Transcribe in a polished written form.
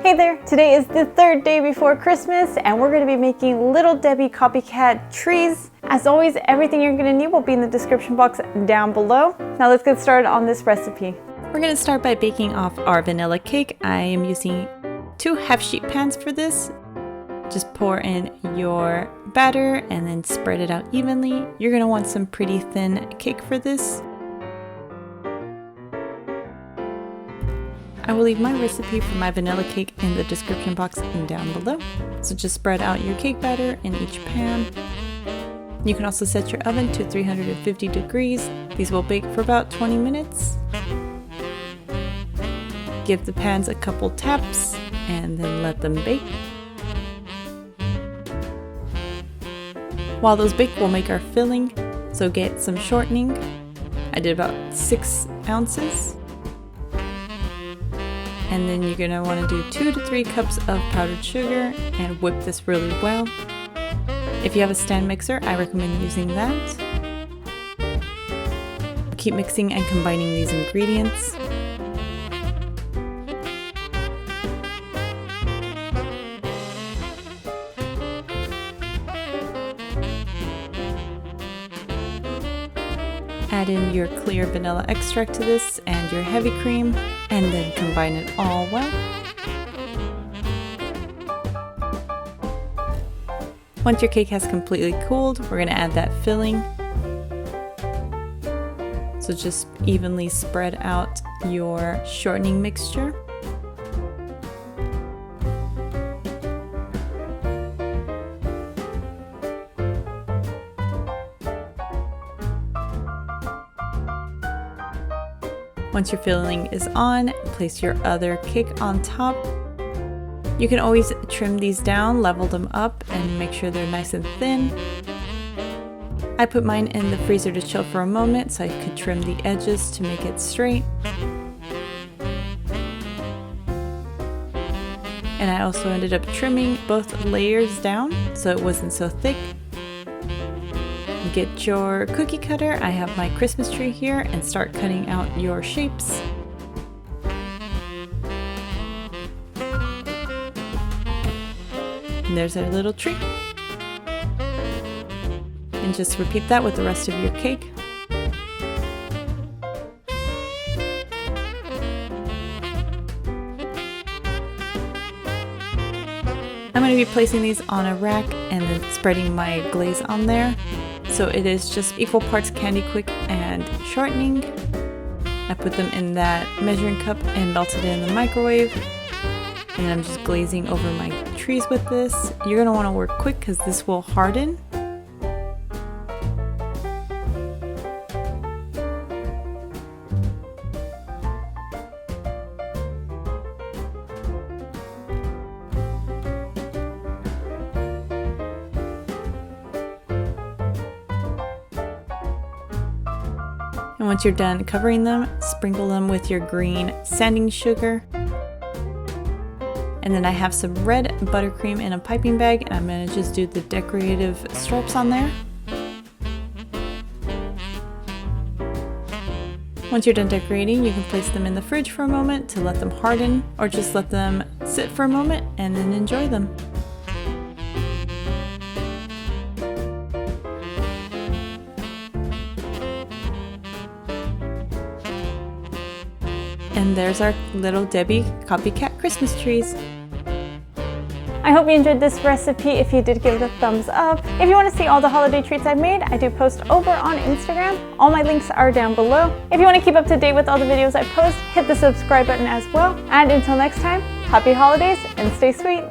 Hey there! Today is the third day before Christmas and we're going to be making Little Debbie Copycat trees. As always, everything you're going to need will be in the description box down below. Now let's get started on this recipe. We're going to start by baking off our vanilla cake. I am using 2 half-sheet pans for this. Just pour in your batter and then spread it out evenly. You're going to want some pretty thin cake for this. I will leave my recipe for my vanilla cake in the description box and down below. So just spread out your cake batter in each pan. You can also set your oven to 350 degrees. These will bake for about 20 minutes. Give the pans a couple taps and then let them bake. While those bake, we'll make our filling. So get some shortening. I did about 6 ounces. And then you're gonna wanna do 2 to 3 cups of powdered sugar and whip this really well. If you have a stand mixer, I recommend using that. Keep mixing and combining these ingredients. Add in your clear vanilla extract to this and your heavy cream, and then combine it all well. Once your cake has completely cooled, we're going to add that filling. So just evenly spread out your shortening mixture. Once your filling is on, place your other cake on top. You can always trim these down, level them up, and make sure they're nice and thin. I put mine in the freezer to chill for a moment so I could trim the edges to make it straight. And I also ended up trimming both layers down so it wasn't so thick. Get your cookie cutter. I have my Christmas tree here, and start cutting out your shapes. And there's our little tree. And just repeat that with the rest of your cake. I'm going to be placing these on a rack and then spreading my glaze on there. So it is just equal parts Candiquick and shortening. I put them in that measuring cup and melted it in the microwave. And I'm just glazing over my trees with this. You're going to want to work quick because this will harden. And once you're done covering them, sprinkle them with your green sanding sugar. And then I have some red buttercream in a piping bag, and I'm going to just do the decorative stripes on there. Once you're done decorating, you can place them in the fridge for a moment to let them harden, or just let them sit for a moment and then enjoy them. And there's our Little Debbie Copycat Christmas trees. I hope you enjoyed this recipe. If you did, give it a thumbs up. If you want to see all the holiday treats I've made, I do post over on Instagram. All my links are down below. If you want to keep up to date with all the videos I post, hit the subscribe button as well. And until next time, happy holidays and stay sweet.